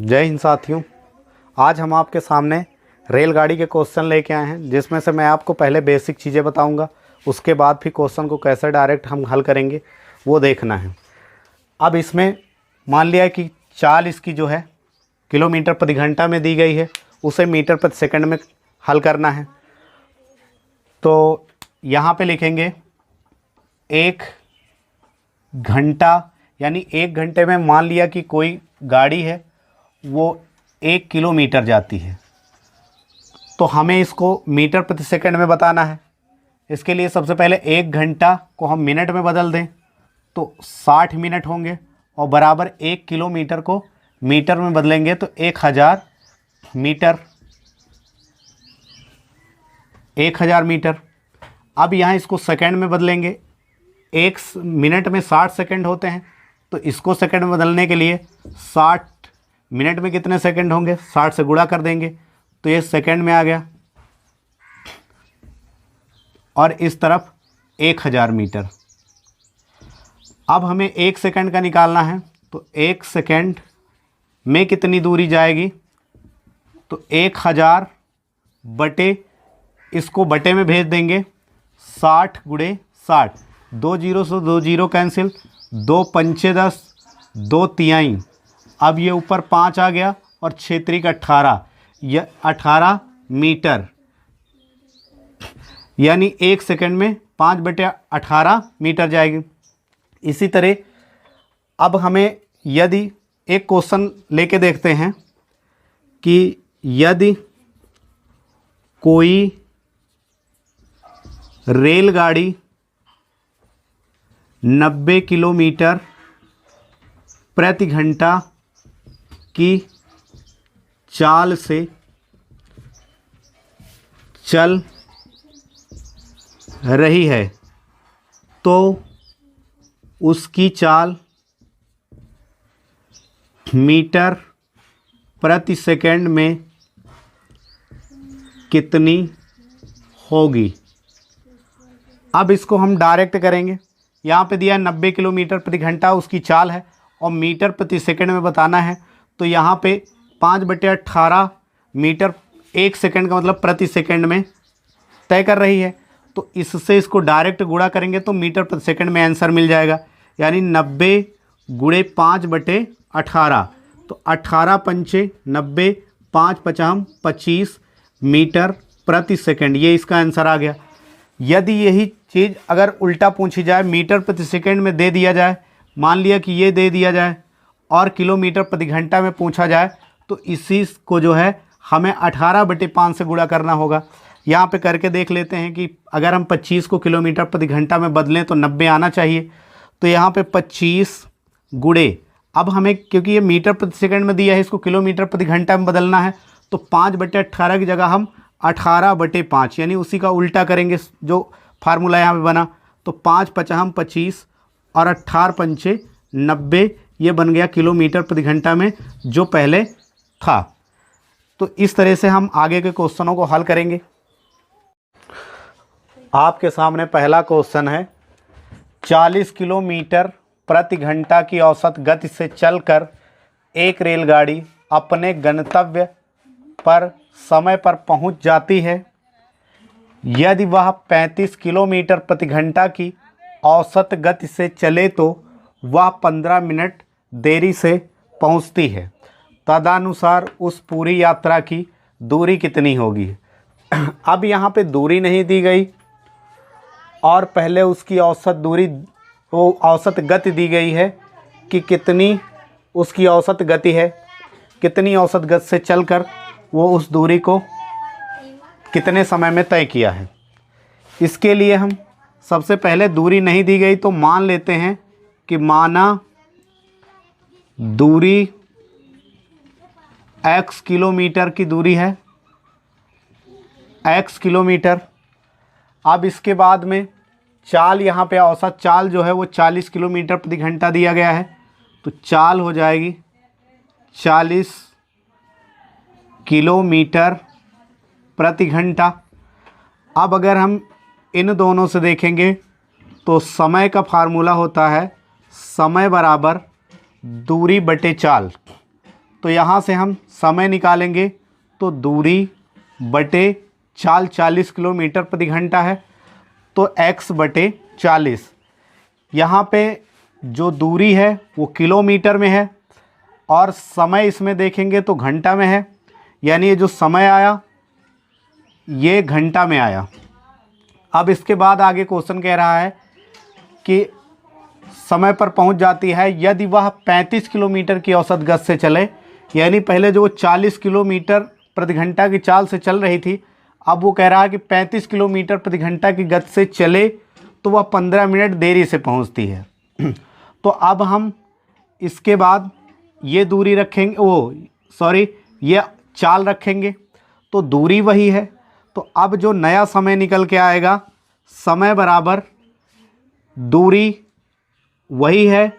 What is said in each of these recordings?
जय हिंद साथियों। आज हम आपके सामने रेलगाड़ी के क्वेश्चन लेके आए हैं, जिसमें से मैं आपको पहले बेसिक चीज़ें बताऊंगा, उसके बाद फिर क्वेश्चन को कैसे डायरेक्ट हम हल करेंगे वो देखना है। अब इसमें मान लिया कि चाल इसकी जो है किलोमीटर प्रति घंटा में दी गई है, उसे मीटर प्रति सेकंड में हल करना है। तो यहाँ पे लिखेंगे 1 घंटा, यानी 1 घंटे में मान लिया कि कोई गाड़ी है वो 1 किलोमीटर जाती है, तो हमें इसको मीटर प्रति सेकंड में बताना है। इसके लिए सबसे पहले 1 घंटा को हम मिनट में बदल दें तो 60 मिनट होंगे, और बराबर 1 किलोमीटर को मीटर में बदलेंगे तो 1000 मीटर। 1000 मीटर। अब यहाँ इसको सेकंड में बदलेंगे। 1 मिनट में 60 सेकंड होते हैं, तो इसको सेकंड में बदलने के लिए 60 मिनट में कितने सेकंड होंगे, 60 से गुणा कर देंगे तो ये सेकंड में आ गया। और इस तरफ 1000 मीटर। अब हमें 1 सेकंड का निकालना है, तो 1 सेकंड में कितनी दूरी जाएगी, तो 1000 बटे, इसको बटे में भेज देंगे 60 गुणे 60। 2 जीरो से 2 जीरो कैंसिल, 2 पंचे 10, 2 तिहाई। अब ये ऊपर 5 आ गया और 6 त्रिक 18, यह 18 मीटर, यानी 1 सेकंड में 5 बटे 18 मीटर जाएगी। इसी तरह अब हमें यदि एक क्वेश्चन लेके देखते हैं कि यदि कोई रेलगाड़ी 90 किलोमीटर प्रति घंटा की चाल से चल रही है, तो उसकी चाल मीटर प्रति सेकंड में कितनी होगी। अब इसको हम डायरेक्ट करेंगे। यहाँ पे दिया है 90 किलोमीटर प्रति घंटा उसकी चाल है, और मीटर प्रति सेकंड में बताना है, तो यहाँ पे 5 बटे 18 मीटर 1 सेकंड का मतलब प्रति सेकंड में तय कर रही है। तो इससे इसको डायरेक्ट गुणा करेंगे तो मीटर प्रति सेकंड में आंसर मिल जाएगा, यानी 90 गुणे 5 बटे 18, तो 18 पंचे 90, 5 पचाम 25 मीटर प्रति सेकंड, ये इसका आंसर आ गया। यदि यही चीज़ अगर उल्टा पूछी जाए, मीटर प्रति सेकंड में दे दिया जाए, मान लिया कि ये दे दिया जाए, और किलोमीटर प्रति घंटा में पूछा जाए, तो इसी को जो है हमें 18 बटे 5 से गुणा करना होगा। यहाँ पे करके देख लेते हैं कि अगर हम 25 को किलोमीटर प्रति घंटा में बदलें तो 90 आना चाहिए। तो यहाँ पे 25 गुणे, अब हमें क्योंकि ये मीटर प्रति सेकंड में दिया है, इसको किलोमीटर प्रति घंटा में बदलना है, तो 5 बटे 18 की जगह हम 18 बटे 5, यानी उसी का उल्टा करेंगे जो फार्मूला यहाँ पे बना। तो 5 पचाम 25 और 18 पंचे 90, ये बन गया किलोमीटर प्रति घंटा में जो पहले था। तो इस तरह से हम आगे के क्वेश्चनों को हल करेंगे। आपके सामने पहला क्वेश्चन है, 40 किलोमीटर प्रति घंटा की औसत गति से चलकर एक रेलगाड़ी अपने गंतव्य पर समय पर पहुंच जाती है। यदि वह 35 किलोमीटर प्रति घंटा की औसत गति से चले तो वह 15 मिनट देरी से पहुंचती है। तदनुसार उस पूरी यात्रा की दूरी कितनी होगी। अब यहाँ पे दूरी नहीं दी गई, और पहले उसकी औसत दूरी, वो औसत गति दी गई है कि कितनी उसकी औसत गति है, कितनी औसत गति से चलकर वो उस दूरी को कितने समय में तय किया है। इसके लिए हम सबसे पहले दूरी नहीं दी गई तो मान लेते हैं कि माना दूरी x किलोमीटर की दूरी है, x किलोमीटर। अब इसके बाद में चाल, यहाँ पे औसत चाल जो है वो 40 किलोमीटर प्रति घंटा दिया गया है, तो चाल हो जाएगी 40 किलोमीटर प्रति घंटा। अब अगर हम इन दोनों से देखेंगे तो समय का फार्मूला होता है समय बराबर दूरी बटे चाल। तो यहाँ से हम समय निकालेंगे तो दूरी बटे चाल 40 किलोमीटर प्रति घंटा है, तो x बटे 40। यहाँ पे जो दूरी है वो किलोमीटर में है और समय इसमें देखेंगे तो घंटा में है, यानी ये जो समय आया ये घंटा में आया। अब इसके बाद आगे क्वेश्चन कह रहा है कि समय पर पहुंच जाती है यदि वह 35 किलोमीटर की औसत गति से चले, यानी पहले जो 40 किलोमीटर प्रति घंटा की चाल से चल रही थी, अब वो कह रहा है कि 35 किलोमीटर प्रति घंटा की गति से चले तो वह 15 मिनट देरी से पहुंचती है। तो अब हम इसके बाद ये दूरी रखेंगे, ये चाल रखेंगे, तो दूरी वही है। तो अब जो नया समय निकल के आएगा, समय बराबर दूरी वही है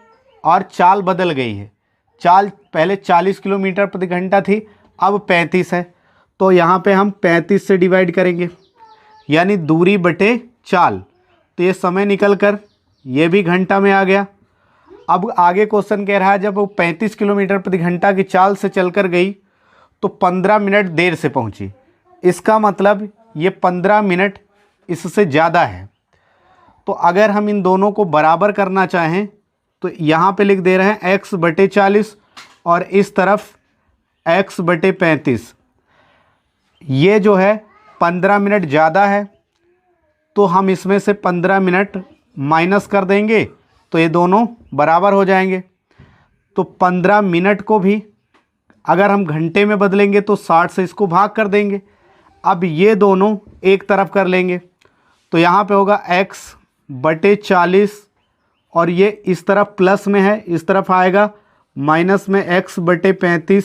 और चाल बदल गई है। चाल पहले 40 किलोमीटर प्रति घंटा थी, अब 35 है, तो यहाँ पे हम 35 से डिवाइड करेंगे, यानी दूरी बटे चाल। तो ये समय निकल कर ये भी घंटा में आ गया। अब आगे क्वेश्चन कह रहा है जब वो 35 किलोमीटर प्रति घंटा की चाल से चलकर गई तो 15 मिनट देर से पहुंची। इसका मतलब ये 15 मिनट इससे ज़्यादा है। तो अगर हम इन दोनों को बराबर करना चाहें तो यहाँ पे लिख दे रहे हैं x बटे 40 और इस तरफ x बटे 35। ये जो है 15 मिनट ज़्यादा है, तो हम इसमें से 15 मिनट माइनस कर देंगे तो ये दोनों बराबर हो जाएंगे। तो 15 मिनट को भी अगर हम घंटे में बदलेंगे तो 60 से इसको भाग कर देंगे। अब ये दोनों एक तरफ कर लेंगे तो यहाँ पे होगा x बटे 40 और ये इस तरफ प्लस में है, इस तरफ आएगा माइनस में x बटे 35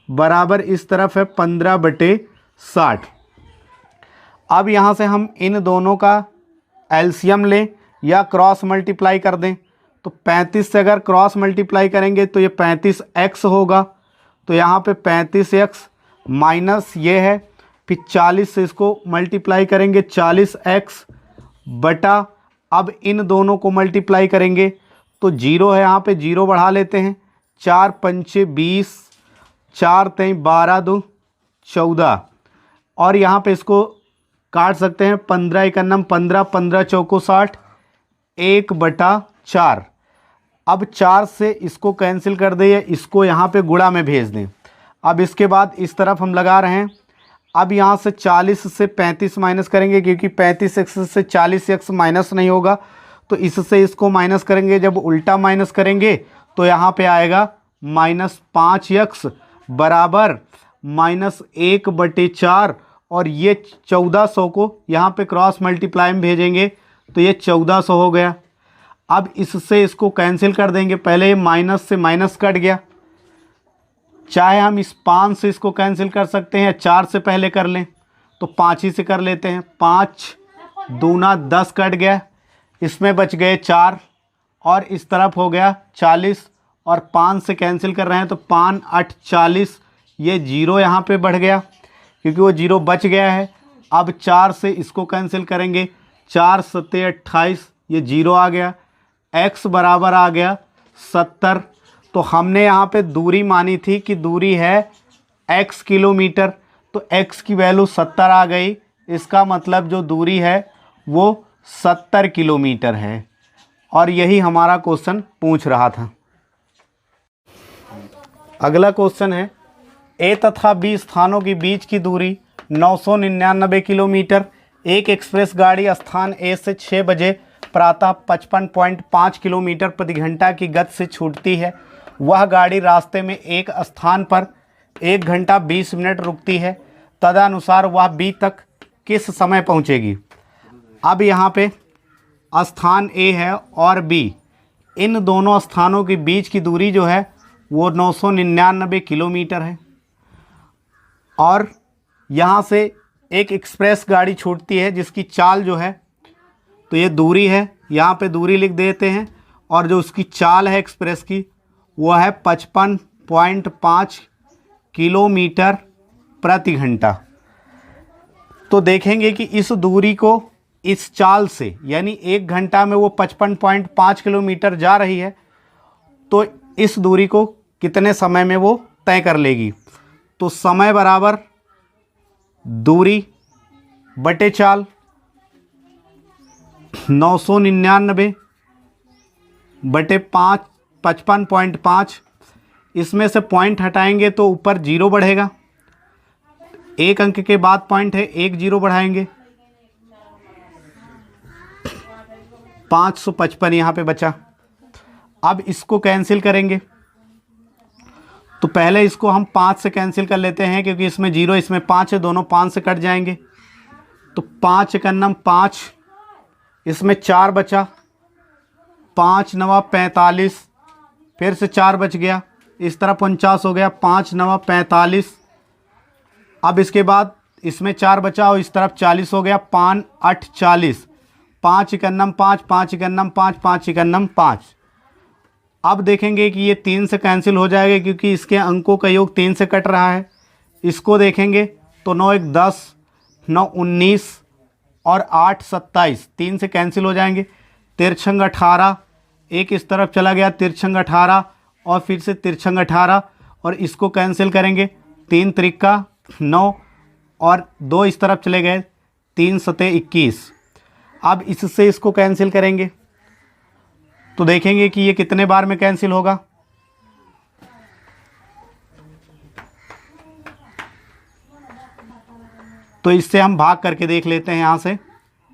बराबर इस तरफ है 15 बटे 60। अब यहाँ से हम इन दोनों का एलसीएम लें या क्रॉस मल्टीप्लाई कर दें, तो 35 से अगर क्रॉस मल्टीप्लाई करेंगे तो ये 35x होगा, तो यहाँ पे 35x माइनस ये है, फिर 40 से इसको मल्टीप्लाई करेंगे 40x बटा, अब इन दोनों को मल्टीप्लाई करेंगे तो 0 है, यहाँ पे 0 बढ़ा लेते हैं, 4 पंचे 20, 4 तेई 12 2 14 और यहाँ पे इसको काट सकते हैं 15 एकन्नम 15, 15 चौको 60, 1 बटा 4। अब 4 से इसको कैंसिल कर दें, इसको यहाँ पे गुणा में भेज दें। अब इसके बाद इस तरफ हम लगा रहे हैं। अब यहाँ से 40 से 35 माइनस करेंगे क्योंकि 35x से 40x माइनस नहीं होगा, तो इससे इसको माइनस करेंगे। जब उल्टा माइनस करेंगे तो यहाँ पे आएगा -5x बराबर -1 बटे 4 और ये 1400 को यहाँ पे क्रॉस मल्टीप्लाई में भेजेंगे तो ये 1400 हो गया। अब इससे इसको कैंसिल कर देंगे, पहले ये माइनस से माइनस कट गया, चाहे हम इस 5 से इसको कैंसिल कर सकते हैं, 4 से पहले कर लें तो 5 ही से कर लेते हैं। 5 दूना 10 कट गया, इसमें बच गए 4 और इस तरफ हो गया 40 और 5 से कैंसिल कर रहे हैं तो 5 8 40, ये 0 यहाँ पे बढ़ गया क्योंकि वो 0 बच गया है। अब 4 से इसको कैंसिल करेंगे, 4 7 28, ये 0 आ गया, x बराबर आ गया 70। तो हमने यहाँ पे दूरी मानी थी कि दूरी है x किलोमीटर, तो x की वैल्यू 70 आ गई। इसका मतलब जो दूरी है वो 70 किलोमीटर है और यही हमारा क्वेश्चन पूछ रहा था। अगला क्वेश्चन है A तथा B स्थानों के बीच की दूरी 999 किलोमीटर। एक एक्सप्रेस गाड़ी स्थान A से 6 बजे प्रातः 55.5 किलोमीटर प्रति घंटा की गति से छूटती है। वह गाड़ी रास्ते में एक स्थान पर 1 घंटा 20 मिनट रुकती है, तदनुसार वह B तक किस समय पहुंचेगी। अब यहाँ पे स्थान A है और B, इन दोनों स्थानों के बीच की दूरी जो है वो 999 किलोमीटर है और यहाँ से एक एक्सप्रेस गाड़ी छूटती है जिसकी चाल जो है, तो ये दूरी है, यहाँ पे दूरी लिख देते हैं और जो उसकी चाल है एक्सप्रेस की वो है 55.5 किलोमीटर प्रति घंटा। तो देखेंगे कि इस दूरी को इस चाल से, यानी 1 घंटा में वो 55.5 किलोमीटर जा रही है, तो इस दूरी को कितने समय में वो तय कर लेगी। तो समय बराबर दूरी बटे चाल 999 बटे 55.5। इसमें से पॉइंट हटाएंगे तो ऊपर 0 बढ़ेगा, एक अंक के बाद पॉइंट है, 1 0 बढ़ाएंगे, 555 यहाँ पे बचा। अब इसको कैंसिल करेंगे तो पहले इसको हम 5 से कैंसिल कर लेते हैं, क्योंकि इसमें 0 इसमें 5 है, दोनों 5 से कट जाएंगे। तो 5 एकन्नम 5, इसमें 4 बचा, 5 नवा 45, फिर से 4 बच गया, इस तरफ 49 हो गया, 5 नवा 45। अब इसके बाद इसमें 4 बचा और इस तरफ 40 हो गया, 5 8 40, 5 एकन्नम 5, 5 एकन्नम 5, 5 एकन्नम 5। अब देखेंगे कि ये 3 से कैंसिल हो जाएगा, क्योंकि इसके अंकों का योग 3 से कट रहा है। इसको देखेंगे तो 9 1 10, 9 19 और 8 27, 3 से कैंसिल हो जाएंगे। तिरछंग 18, एक इस तरफ चला गया, तिरछंग 18 और फिर से तिरछंग 18, और इसको कैंसिल करेंगे, 3 त्रिका 9 और 2 इस तरफ चले गए, 3 सते 21। अब इससे इसको कैंसिल करेंगे तो देखेंगे कि ये कितने बार में कैंसिल होगा। तो इससे हम भाग करके देख लेते हैं यहाँ से,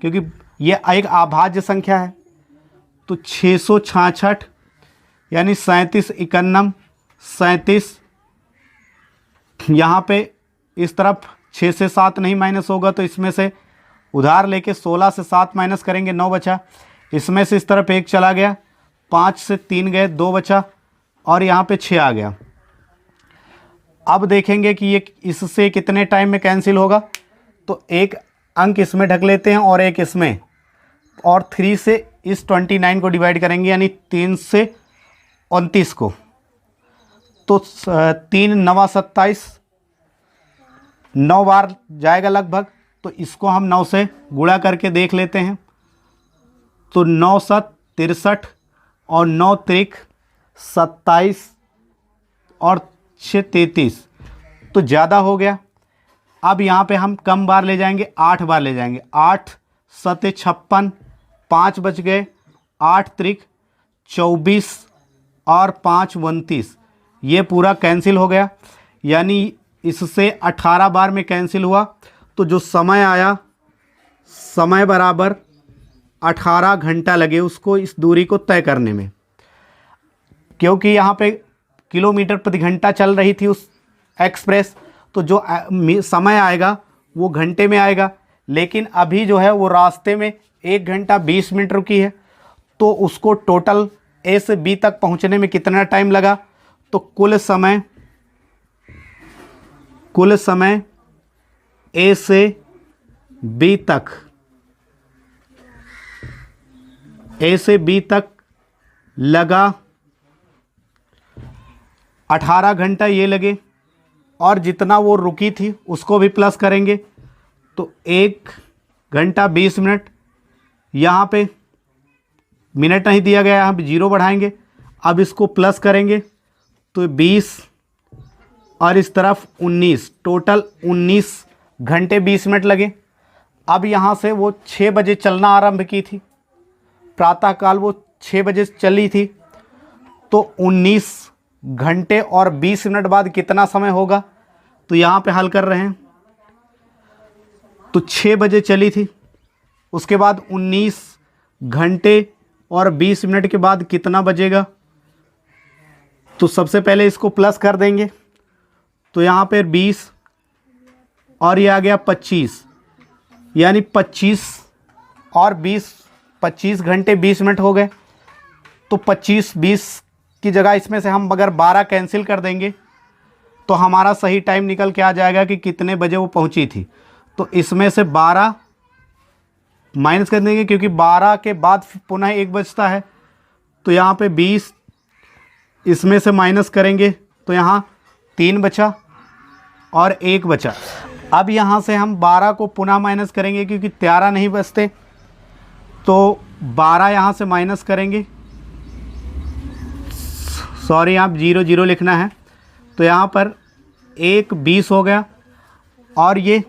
क्योंकि ये एक अभाज्य संख्या है। तो 666 यानी 37 एकन्नम 37, यहाँ पे इस तरफ 6 से 7 नहीं माइनस होगा, तो इसमें से उधार लेके 16 से 7 माइनस करेंगे, 9 बचा। इसमें से इस तरफ 1 चला गया, 5 से 3 गए, 2 बचा, और यहाँ पे 6 आ गया। अब देखेंगे कि ये इससे कितने टाइम में कैंसिल होगा। तो एक अंक इसमें ढक लेते हैं और एक इसमें, और 3 से इस 29 को डिवाइड करेंगे, यानी 3 से 29 को। तो 3 9 27, 9 बार जाएगा लगभग। तो इसको हम 9 से गुणा करके देख लेते हैं। तो 9 7 63 और 9 त्रिक 27 और 6 33, तो ज़्यादा हो गया। अब यहाँ पे हम कम बार ले जाएंगे, 8 बार ले जाएंगे। 8 7 56, 5 बच गए, 8 त्रिक 24 और 5 29, ये पूरा कैंसिल हो गया, यानी इससे 18 बार में कैंसिल हुआ। तो जो समय आया, समय बराबर 18 घंटा लगे उसको इस दूरी को तय करने में, क्योंकि यहाँ पे किलोमीटर प्रति घंटा चल रही थी उस एक्सप्रेस। तो जो समय आएगा वो घंटे में आएगा, लेकिन अभी जो है वो रास्ते में 1 घंटा 20 मिनट रुकी है। तो उसको टोटल ए से बी तक पहुँचने में कितना टाइम लगा। तो कुल समय ए से बी तक, ए से बी तक लगा 18 घंटा ये लगे, और जितना वो रुकी थी उसको भी प्लस करेंगे। तो 1 घंटा 20 मिनट, यहाँ पे मिनट नहीं दिया गया, यहाँ पे 0 बढ़ाएंगे। अब इसको प्लस करेंगे तो 20 और इस तरफ 19, टोटल 19 घंटे 20 मिनट लगे। अब यहाँ से वो 6 बजे चलना आरंभ की थी, प्रातःकाल वो 6 बजे चली थी। तो 19 घंटे और 20 मिनट बाद कितना समय होगा, तो यहाँ पे हल कर रहे हैं। तो 6 बजे चली थी, उसके बाद 19 घंटे और 20 मिनट के बाद कितना बजेगा। तो सबसे पहले इसको प्लस कर देंगे, तो यहाँ पे 20 और ये आ गया 25, यानी 25 और 20, 25 घंटे 20 मिनट हो गए। तो 25-20 की जगह इसमें से हम अगर 12 कैंसिल कर देंगे तो हमारा सही टाइम निकल के आ जाएगा कि कितने बजे वो पहुंची थी। तो इसमें से 12 माइनस कर देंगे, क्योंकि 12 के बाद पुनः 1 बचता है। तो यहाँ पे 20 इसमें से माइनस करेंगे तो यहाँ 3 बचा और 1 बचा। अब यहाँ से हम 12 को पुनः माइनस करेंगे, क्योंकि 13 नहीं बचते। तो 12 यहाँ से माइनस करेंगे, सॉरी आप 0 0 लिखना है। तो यहाँ पर 1:20 हो गया। और ये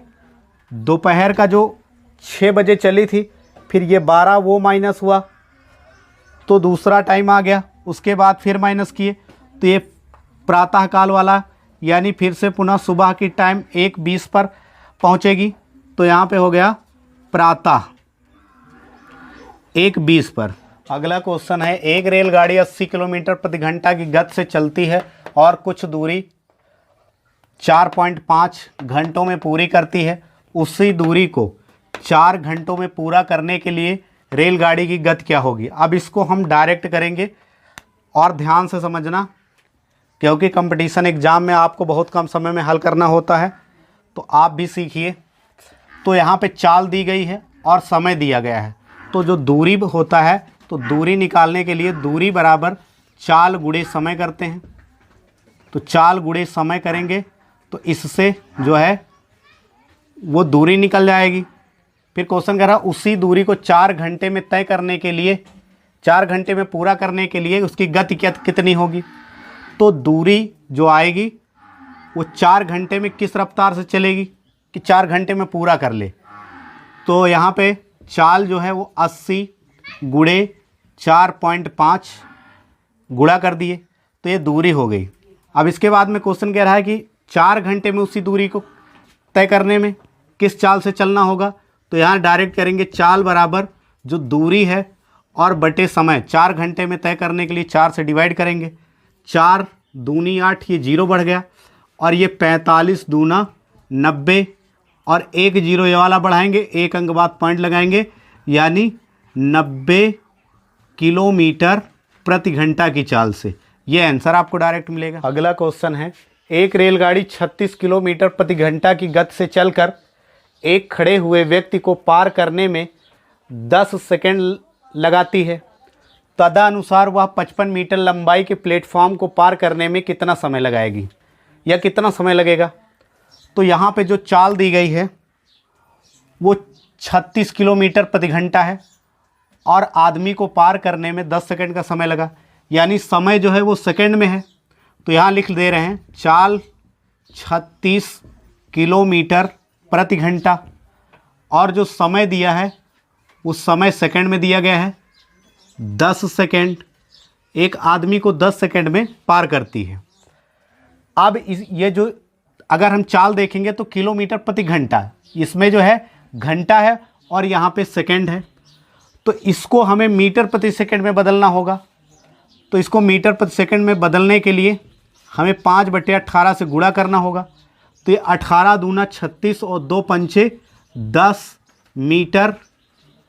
दोपहर का जो 6 बजे चली थी, फिर ये 12 वो माइनस हुआ तो दूसरा टाइम आ गया, उसके बाद फिर माइनस किए तो ये प्रातःकाल वाला, यानी फिर से पुनः सुबह की टाइम 1:20 पर पहुँचेगी। तो यहाँ पे हो गया प्रातः 1:20 पर। अगला क्वेश्चन है, एक रेलगाड़ी 80 किलोमीटर प्रति घंटा की गति से चलती है और कुछ दूरी 4.5 घंटों में पूरी करती है। उसी दूरी को 4 घंटों में पूरा करने के लिए रेलगाड़ी की गति क्या होगी। अब इसको हम डायरेक्ट करेंगे और ध्यान से समझना, क्योंकि कंपटीशन एग्ज़ाम में आपको बहुत कम समय में हल करना होता है, तो आप भी सीखिए। तो यहाँ पे चाल दी गई है और समय दिया गया है, तो जो दूरी होता है, तो दूरी निकालने के लिए दूरी बराबर चाल गुणे समय करते हैं। तो चाल गुणे समय करेंगे तो इससे जो है वो दूरी निकल जाएगी। फिर क्वेश्चन कह रहा उसी दूरी को 4 घंटे में तय करने के लिए, 4 घंटे में पूरा करने के लिए उसकी गति कितनी होगी। तो दूरी जो आएगी वो 4 घंटे में किस रफ्तार से चलेगी कि 4 घंटे में पूरा कर ले। तो यहाँ पे चाल जो है वो 80 गुणे 4.5 गुणा कर दिए तो ये दूरी हो गई। अब इसके बाद में क्वेश्चन कह रहा है कि 4 घंटे में उसी दूरी को तय करने में किस चाल से चलना होगा। तो यहाँ डायरेक्ट करेंगे, चाल बराबर जो दूरी है और बटे समय। 4 घंटे में तय करने के लिए 4 से डिवाइड करेंगे, 4 दूनी 8, ये 0 बढ़ गया, और ये 45 दूना 90, और 1 0 ये वाला बढ़ाएंगे, 1 अंक बाद पॉइंट लगाएंगे, यानी 90 किलोमीटर प्रति घंटा की चाल से। ये आंसर आपको डायरेक्ट मिलेगा। अगला क्वेश्चन है, एक रेलगाड़ी 36 किलोमीटर प्रति घंटा की गति से चलकर एक खड़े हुए व्यक्ति को पार करने में 10 सेकंड लगाती है। तदनुसार वह 55 मीटर लंबाई के प्लेटफॉर्म को पार करने में कितना समय लगाएगी या कितना समय लगेगा। तो यहाँ पे जो चाल दी गई है वो 36 किलोमीटर प्रति घंटा है और आदमी को पार करने में 10 सेकंड का समय लगा, यानी समय जो है वो सेकंड में है। तो यहाँ लिख दे रहे हैं, चाल 36 किलोमीटर प्रति घंटा और जो समय दिया है उस समय सेकंड में दिया गया है 10 सेकंड। एक आदमी को 10 सेकंड में पार करती है। अब ये जो अगर हम चाल देखेंगे तो किलोमीटर प्रति घंटा, इसमें जो है घंटा है और यहाँ पे सेकंड है, तो इसको हमें मीटर प्रति सेकंड में बदलना होगा। तो इसको मीटर प्रति सेकंड में बदलने के लिए हमें 5/18 से गुणा करना होगा। तो ये 18 दूना 36 और 2 पंचे 10 मीटर,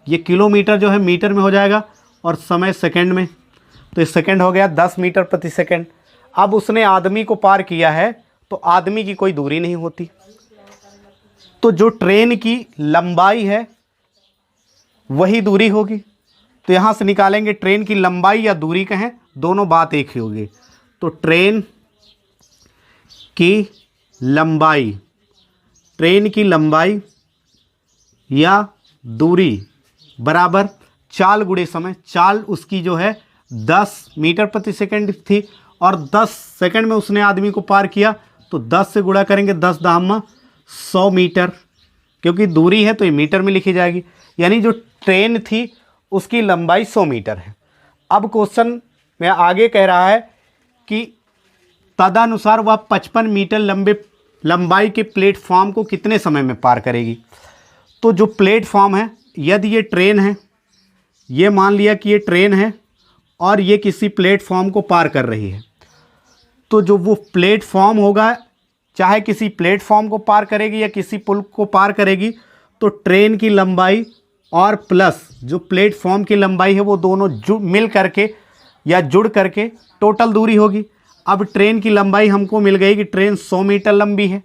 ये किलोमीटर जो है मीटर में हो जाएगा और समय सेकंड में। तो ये सेकंड हो गया 10 मीटर प्रति सेकंड। अब उसने आदमी को पार किया है तो आदमी की कोई दूरी नहीं होती, तो जो ट्रेन की लंबाई है वही दूरी होगी। तो यहाँ से निकालेंगे ट्रेन की लंबाई या दूरी कहें, दोनों बात एक ही होगी। तो ट्रेन की लंबाई, ट्रेन की लंबाई या दूरी बराबर चाल गुणे समय। चाल उसकी जो है 10 मीटर प्रति सेकंड थी और 10 सेकंड में उसने आदमी को पार किया, तो 10 से गुणा करेंगे, 10 दाम 100 मीटर, क्योंकि दूरी है तो ये मीटर में लिखी जाएगी, यानी जो ट्रेन थी उसकी लंबाई 100 मीटर है। अब क्वेश्चन में आगे कह रहा है कि तदनुसार वह 55 मीटर लंबाई के प्लेटफॉर्म को कितने समय में पार करेगी। तो जो प्लेटफॉर्म है, यदि ये ट्रेन है, ये मान लिया कि ये ट्रेन है और ये किसी प्लेटफॉर्म को पार कर रही है, तो जो वो प्लेटफॉर्म होगा, चाहे किसी प्लेटफॉर्म को पार करेगी या किसी पुल को पार करेगी, तो ट्रेन की लंबाई और प्लस जो प्लेटफॉर्म की लंबाई है वो दोनों मिल करके या जुड़ करके टोटल दूरी होगी। अब ट्रेन की लंबाई हमको मिल गई कि ट्रेन 100 मीटर लंबी है,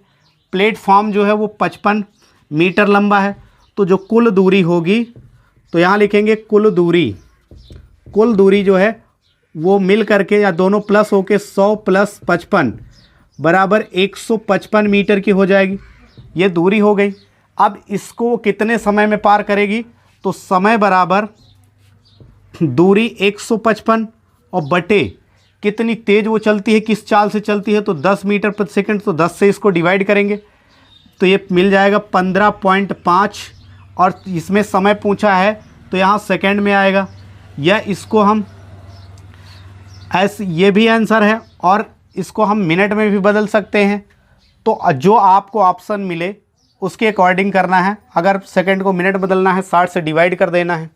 प्लेटफॉर्म जो है वो 55 मीटर लंबा है, तो जो कुल दूरी होगी, तो यहाँ लिखेंगे कुल दूरी जो है वो मिल करके या दोनों प्लस होके 100 + 55 बराबर 155 मीटर की हो जाएगी। ये दूरी हो गई। अब इसको कितने समय में पार करेगी, तो समय बराबर दूरी 155 और बटे कितनी तेज़ वो चलती है, किस चाल से चलती है, तो 10 मीटर प्रति सेकंड। तो 10 से इसको डिवाइड करेंगे तो ये मिल जाएगा 15.5, और इसमें समय पूछा है तो यहाँ सेकंड में आएगा, या इसको हम ये भी आंसर है, और इसको हम मिनट में भी बदल सकते हैं। तो जो आपको ऑप्शन मिले उसके अकॉर्डिंग करना है। अगर सेकंड को मिनट बदलना है 60 से डिवाइड कर देना है।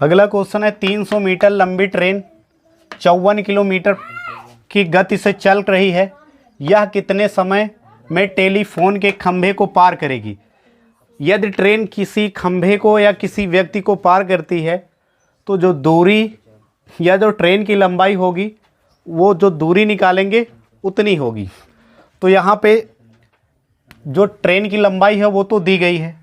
अगला क्वेश्चन है 300 मीटर लंबी ट्रेन 54 किलोमीटर की गति से चल रही है, यह कितने समय में टेलीफोन के खंभे को पार करेगी। यदि ट्रेन किसी खंभे को या किसी व्यक्ति को पार करती है तो जो दूरी या जो ट्रेन की लंबाई होगी वो जो दूरी निकालेंगे उतनी होगी। तो यहाँ पे जो ट्रेन की लंबाई है वो तो दी गई है,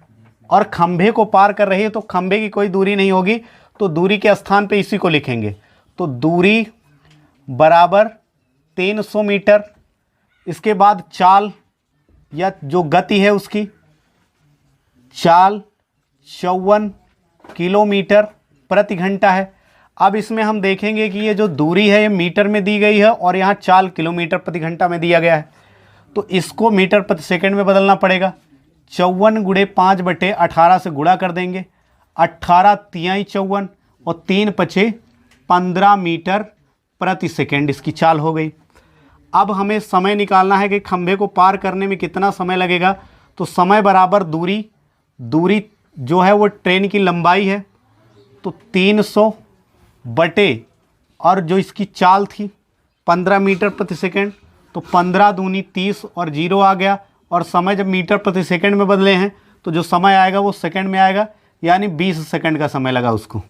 और खंभे को पार कर रही है तो खंभे की कोई दूरी नहीं होगी, तो दूरी के स्थान पे इसी को लिखेंगे। तो दूरी बराबर 300 मीटर, इसके बाद चाल या जो गति है उसकी चाल 54 किलोमीटर प्रति घंटा है। अब इसमें हम देखेंगे कि ये जो दूरी है ये मीटर में दी गई है और यहाँ चाल किलोमीटर प्रति घंटा में दिया गया है, तो इसको मीटर प्रति सेकंड में बदलना पड़ेगा। 54 गुणे 5/18 से गुणा कर देंगे, 18 तिहाई 54 और 3 पचे 15 मीटर प्रति सेकंड इसकी चाल हो गई। अब हमें समय निकालना है कि खंभे को पार करने में कितना समय लगेगा। तो समय बराबर दूरी जो है वो ट्रेन की लंबाई है, तो 300 बटे और जो इसकी चाल थी 15 मीटर प्रति सेकंड, तो 15 दूनी 30 और 0 आ गया, और समय जब मीटर प्रति सेकंड में बदले हैं तो जो समय आएगा वो सेकंड में आएगा, यानी 20 सेकंड का समय लगा उसको।